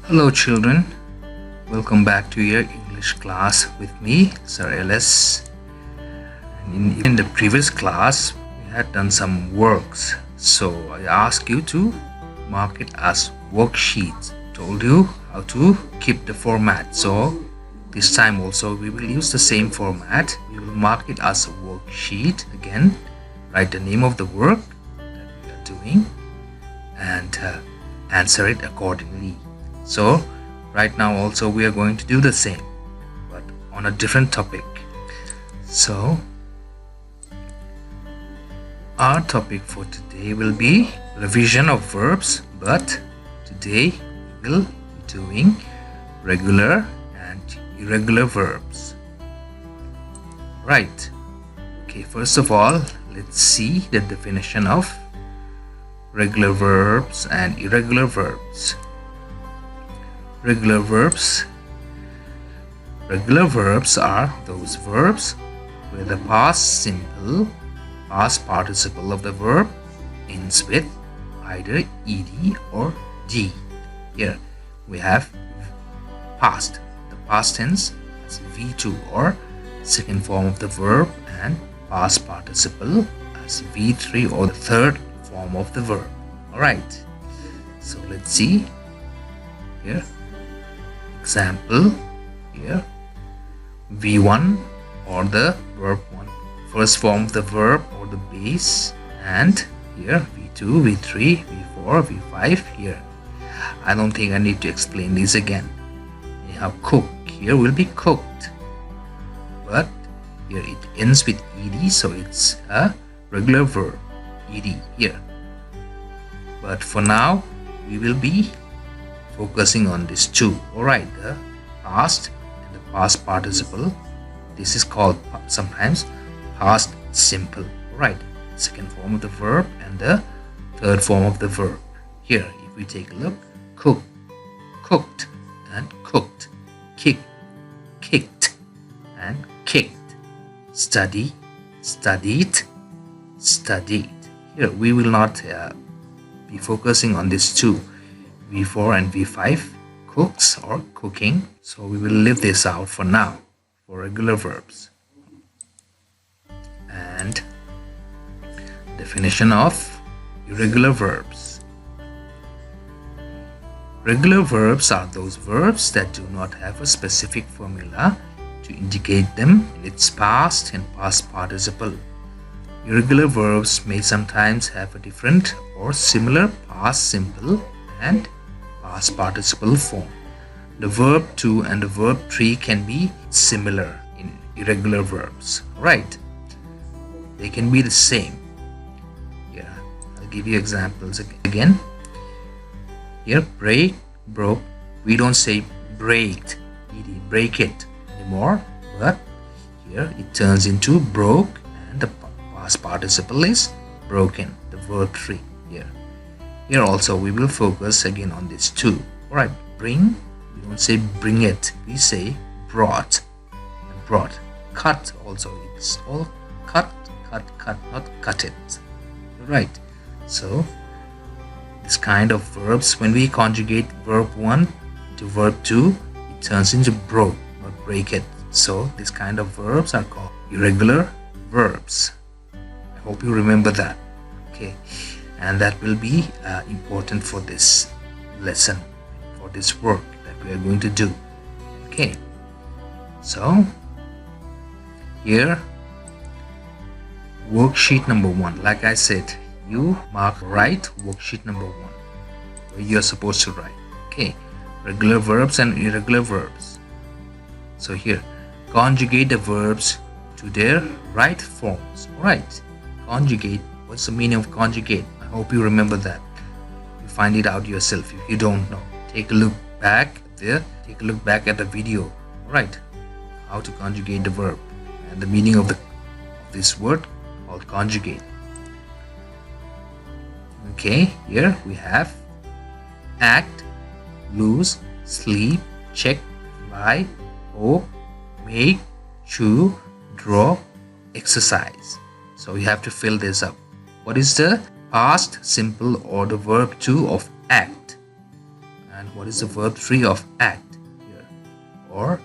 Hello children, welcome back to your English class with me, Sir LS. And in the previous class, we had done some works. So I asked you to mark it as worksheets. Told you how to keep the format. So this time also we will use the same format. We will mark it as a worksheet. Again, write the name of the work that we are doing and answer it accordingly. So right now also we are going to do the same, but on a different topic. So our topic for today will be revision of verbs, but today we will be doing regular and irregular verbs. Right. Okay, first of all, let's see the definition of regular verbs and irregular verbs. Regular verbs are those verbs where the past simple, past participle of the verb ends with either ed or d. Here we have past, the past tense as v2 or second form of the verb, and past participle as v3 or the third form of the verb. Alright, so let's see here. Example here, v1 or the verb 1, first form of the verb or the base, and here v2, v3, v4, v5 here. I don't think I need to explain this again. We have cook, here will be cooked, but here it ends with ed, so it's a regular verb, ed here. But for now we will be focusing on these two. Alright, the past and the past participle. This is called sometimes past simple. Alright, second form of the verb and the third form of the verb. Here, if we take a look, cook, cooked, and cooked, kick, kicked, and kicked, study, studied, studied. Here we will not be focusing on these two, v4 and v5, cooks or cooking. So we will leave this out for now for regular verbs. And definition of irregular verbs. Regular verbs are those verbs that do not have a specific formula to indicate them in its past and past participle. Irregular verbs may sometimes have a different or similar past simple and past participle form. The verb to and the verb 3 can be similar in irregular verbs. Right? They can be the same. Yeah, I'll give you examples again. Here, break, broke. We don't say breaked, break it anymore, but here it turns into broke, and the past participle is broken, the verb 3 here. Here also we will focus again on this two. Alright, bring, we don't say bring it, we say brought and brought. Cut also, it's all cut, not cut it. Right, so this kind of verbs, when we conjugate verb 1 to verb 2, it turns into broke, not break it. So this kind of verbs are called irregular verbs. I hope you remember that. Okay, and that will be important for this lesson, for this work that we are going to do. Okay, so here worksheet number 1, like I said, you write worksheet number 1 where you are supposed to write. Okay, regular verbs and irregular verbs. So here, conjugate the verbs to their right forms. Alright, conjugate, what's the meaning of conjugate? I hope you remember that. You find it out yourself if you don't know. Take a look back there, take a look back at the video. Alright, how to conjugate the verb and the meaning of this word called conjugate. Okay, here we have act, lose, sleep, check, fly, hope, make, chew, draw, exercise. So you have to fill this up. What is the past simple or the verb 2 of act? And what is the verb 3 of act here? Or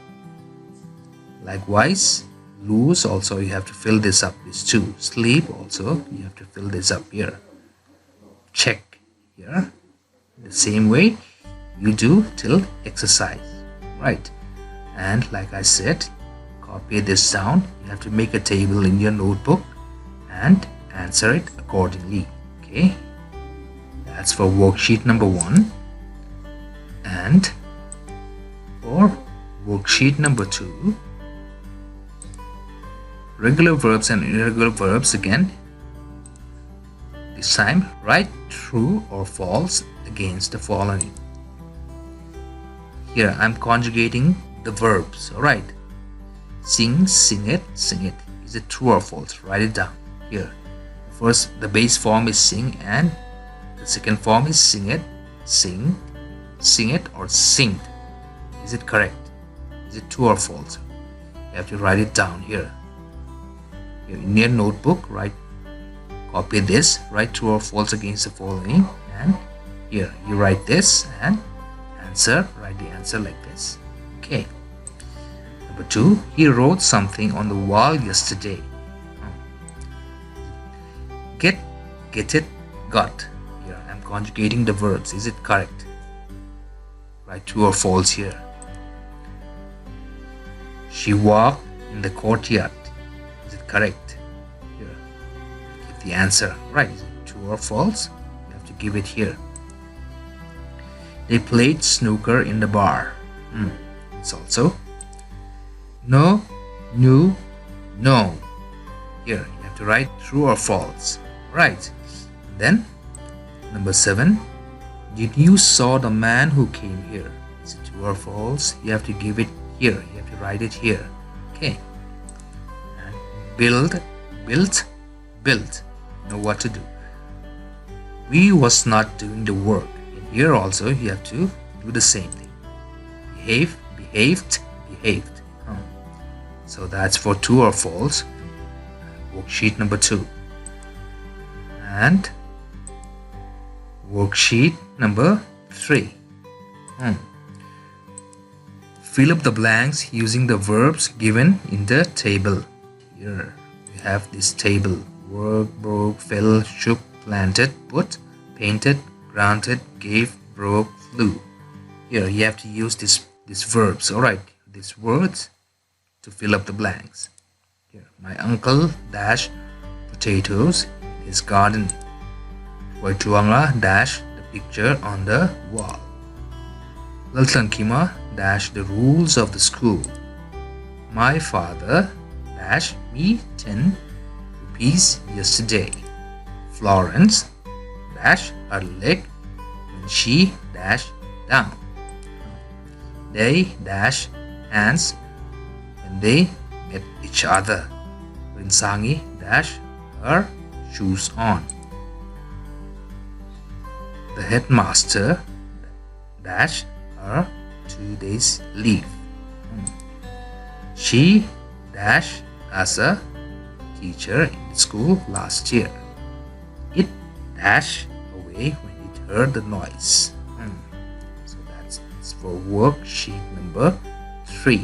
likewise, lose also you have to fill this up, this 2. Sleep also you have to fill this up here. Check here. The same way you do till exercise, right? And like I said, copy this down. You have to make a table in your notebook and answer it accordingly. Okay, that's for worksheet number 1. And for worksheet number 2, regular verbs and irregular verbs again. This time write true or false against the following. Here I'm conjugating the verbs. Alright, sing, sing it, sing it. Is it true or false? Write it down here. First, the base form is sing, and the second form is sing it, sing, sing it, or sing. Is it correct? Is it true or false? You have to write it down here. In your notebook, copy this, write true or false against the following, and here you write this and answer, write the answer like this. Okay. Number 2, he wrote something on the wall yesterday. Get, get it, got. Here I'm conjugating the verbs. Is it correct? Write true or false here. She walked in the courtyard. Is it correct? Here, give the answer. Right, is it true or false? You have to give it here. They played snooker in the bar. It's also no, no, no. Here you have to write true or false. Right. Then number 7. Did you saw the man who came here? Is it true or false? You have to give it here. You have to write it here. Okay. And build, built, built. Know what to do. We was not doing the work. In here also you have to do the same thing. Behave, behaved, behaved. So that's for true or false. Worksheet number 2. And worksheet number 3. Fill up the blanks using the verbs given in the table. Here we have this table. Work, broke, fell, shook, planted, put, painted, granted, gave, broke, flew. Here you have to use these verbs. Alright, these words to fill up the blanks. Here, my uncle dash potatoes in his garden. Waituanga dash the picture on the wall. Laltankima dash the rules of the school. My father dash me 10 rupees yesterday. Florence dash her leg when she dash down. They dash hands when they met each other. Rinsangi dash her shoes on. The headmaster dash her 2 days leave. She dash as a teacher in the school last year. It dash away when it heard the noise. So that's for worksheet number 3.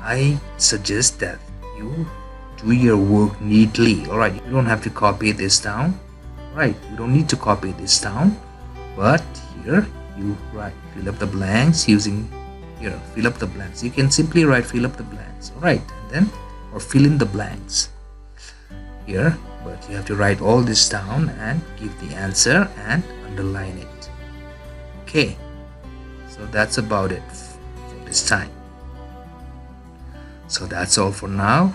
I suggest that you do your work neatly. Alright, you don't have to copy this down. Right, you don't need to copy this down, but here you fill up the blanks using here, fill up the blanks. You can simply write fill up the blanks. Alright, and then or fill in the blanks here, but you have to write all this down and give the answer and underline it. Okay, so that's about it for this time. So that's all for now.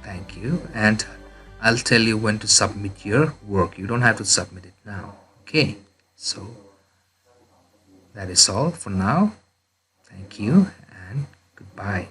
Thank you, and I'll tell you when to submit your work. You don't have to submit it now. Okay, so that is all for now. Thank you and goodbye.